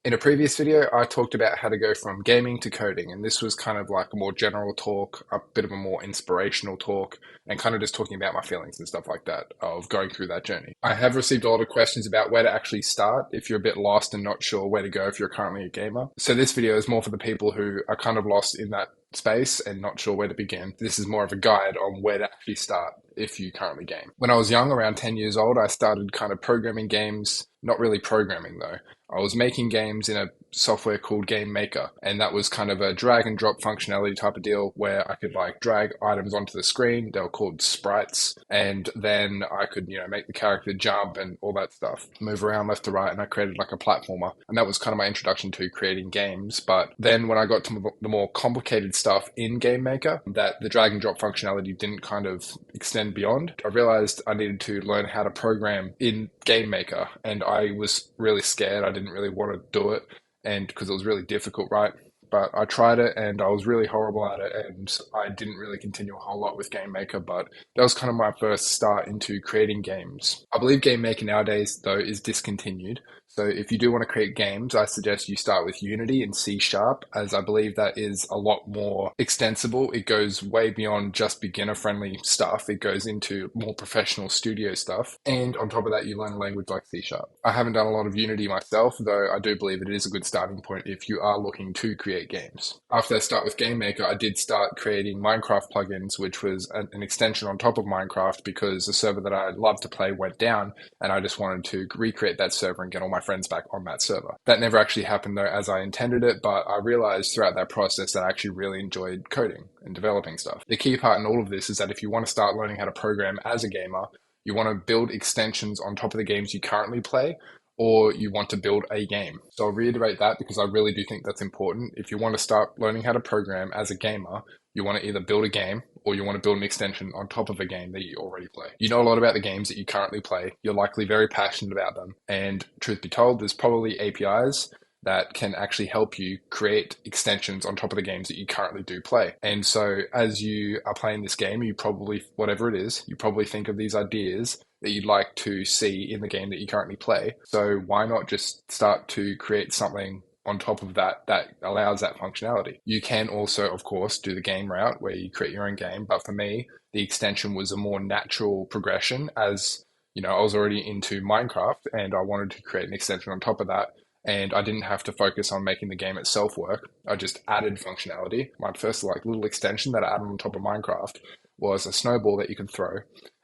In a previous video, I talked about how to go from gaming to coding, and this was kind of like a more general talk, a bit of a more inspirational talk, and kind of just talking about my feelings and stuff like that of going through that journey. I have received a lot of questions about where to actually start if you're a bit lost and not sure where to go if you're currently a gamer. So this video is more for the people who are kind of lost in that space and not sure where to begin. This is more of a guide on where to actually start if you currently game. When I was young, around 10 years old, I started kind of programming games, not really programming though. I was making games in a software called Game Maker, and that was kind of a drag and drop functionality type of deal where I could like drag items onto the screen. They were called sprites, and then I could, make the character jump and all that stuff, move around left to right, and I created like a platformer. And that was kind of my introduction to creating games. But then when I got to the more complicated stuff in Game Maker, that the drag and drop functionality didn't kind of extend beyond, I realized I needed to learn how to program in Game Maker, and I was really scared. I didn't really want to do it, and because it was really difficult, right? But I tried it and I was really horrible at it, and I didn't really continue a whole lot with Game Maker, but that was kind of my first start into creating games. I believe Game Maker nowadays, though, is discontinued. So if you do want to create games, I suggest you start with Unity and C Sharp, as I believe that is a lot more extensible. It goes way beyond just beginner-friendly stuff. It goes into more professional studio stuff. And on top of that, you learn a language like C Sharp. I haven't done a lot of Unity myself, though I do believe it is a good starting point if you are looking to create games. After I start with Game Maker, I did start creating Minecraft plugins, which was an extension on top of Minecraft because the server that I loved to play went down, and I just wanted to recreate that server and get all my friends back on that server. That never actually happened though as I intended it, but I realized throughout that process that I actually really enjoyed coding and developing stuff. The key part in all of this is that if you want to start learning how to program as a gamer, you want to build extensions on top of the games you currently play, or you want to build a game. So I'll reiterate that because I really do think that's important. If you want to start learning how to program as a gamer, you want to either build a game or you want to build an extension on top of a game that you already play. You know a lot about the games that you currently play. You're likely very passionate about them. And truth be told, there's probably APIs that can actually help you create extensions on top of the games that you currently do play. And so as you are playing this game, you probably, whatever it is, you probably think of these ideas that you'd like to see in the game that you currently play. So why not just start to create something on top of that that allows that functionality? You can also, of course, do the game route where you create your own game. But for me, the extension was a more natural progression as, I was already into Minecraft and I wanted to create an extension on top of that. And I didn't have to focus on making the game itself work. I just added functionality. My first little extension that I added on top of Minecraft was a snowball that you could throw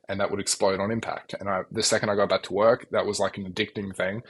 and that would explode on impact. And the second I got back to work, that was like an addicting thing.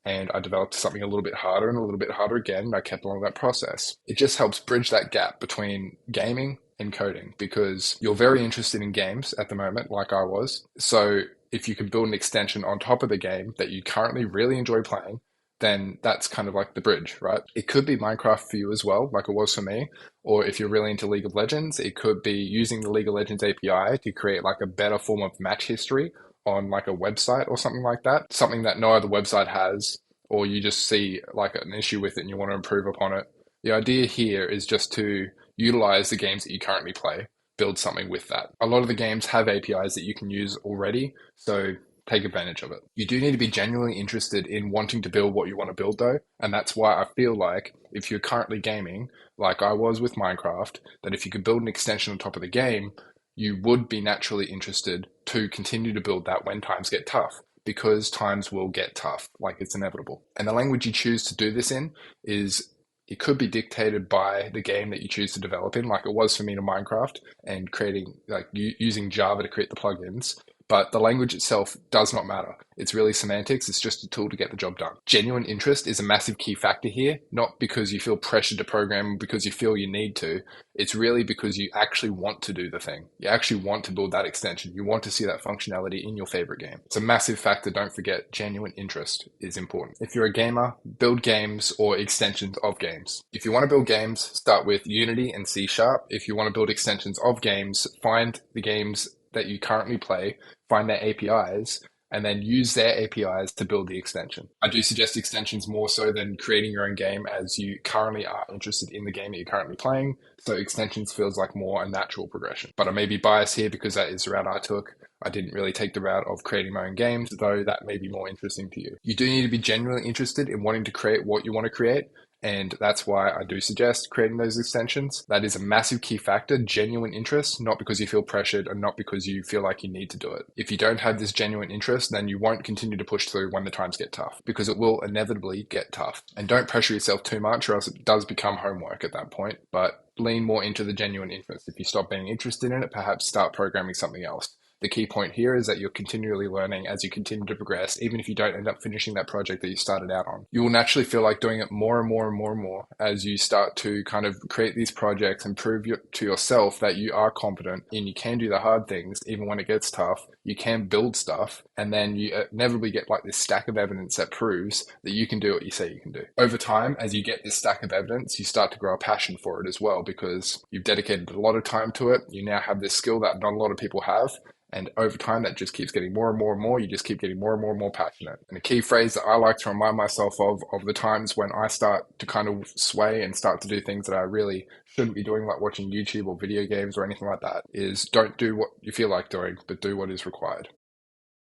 And I developed something a little bit harder and a little bit harder again. And I kept along that process. It just helps bridge that gap between gaming and coding because you're very interested in games at the moment, like I was. So if you can build an extension on top of the game that you currently really enjoy playing, then that's kind of like the bridge, right? It could be Minecraft for you as well, like it was for me. Or if you're really into League of Legends, it could be using the League of Legends API to create like a better form of match history on like a website or something like that. Something that no other website has, or you just see like an issue with it and you want to improve upon it. The idea here is just to utilize the games that you currently play, build something with that. A lot of the games have APIs that you can use already, so take advantage of it. You do need to be genuinely interested in wanting to build what you want to build though. And that's why I feel like if you're currently gaming, like I was with Minecraft, that if you could build an extension on top of the game, you would be naturally interested to continue to build that when times get tough, because times will get tough, like it's inevitable. And the language you choose to do this in it could be dictated by the game that you choose to develop in, like it was for me to Minecraft and creating, like using Java to create the plugins. But the language itself does not matter. It's really semantics. It's just a tool to get the job done. Genuine interest is a massive key factor here, not because you feel pressured to program because you feel you need to. It's really because you actually want to do the thing. You actually want to build that extension. You want to see that functionality in your favorite game. It's a massive factor. Don't forget, genuine interest is important. If you're a gamer, build games or extensions of games. If you want to build games, start with Unity and C Sharp. If you want to build extensions of games, find the games that you currently play, find their APIs, and then use their APIs to build the extension. I do suggest extensions more so than creating your own game, as you currently are interested in the game that you're currently playing. So extensions feels like more a natural progression. But I may be biased here because that is the route I took. I didn't really take the route of creating my own games, though that may be more interesting to you. You do need to be genuinely interested in wanting to create what you want to create. And that's why I do suggest creating those extensions. That is a massive key factor, genuine interest, not because you feel pressured and not because you feel like you need to do it. If you don't have this genuine interest, then you won't continue to push through when the times get tough, because it will inevitably get tough. And don't pressure yourself too much, or else it does become homework at that point. But lean more into the genuine interest. If you stop being interested in it, perhaps start programming something else. The key point here is that you're continually learning as you continue to progress, even if you don't end up finishing that project that you started out on. You will naturally feel like doing it more and more and more and more as you start to kind of create these projects and prove to yourself that you are competent and you can do the hard things even when it gets tough. You can build stuff, and then you inevitably get like this stack of evidence that proves that you can do what you say you can do. Over time, as you get this stack of evidence, you start to grow a passion for it as well, because you've dedicated a lot of time to it. You now have this skill that not a lot of people have. And over time, that just keeps getting more and more and more. You just keep getting more and more and more passionate. And a key phrase that I like to remind myself of the times when I start to kind of sway and start to do things that I really shouldn't be doing, like watching YouTube or video games or anything like that, is don't do what you feel like doing, but do what is required.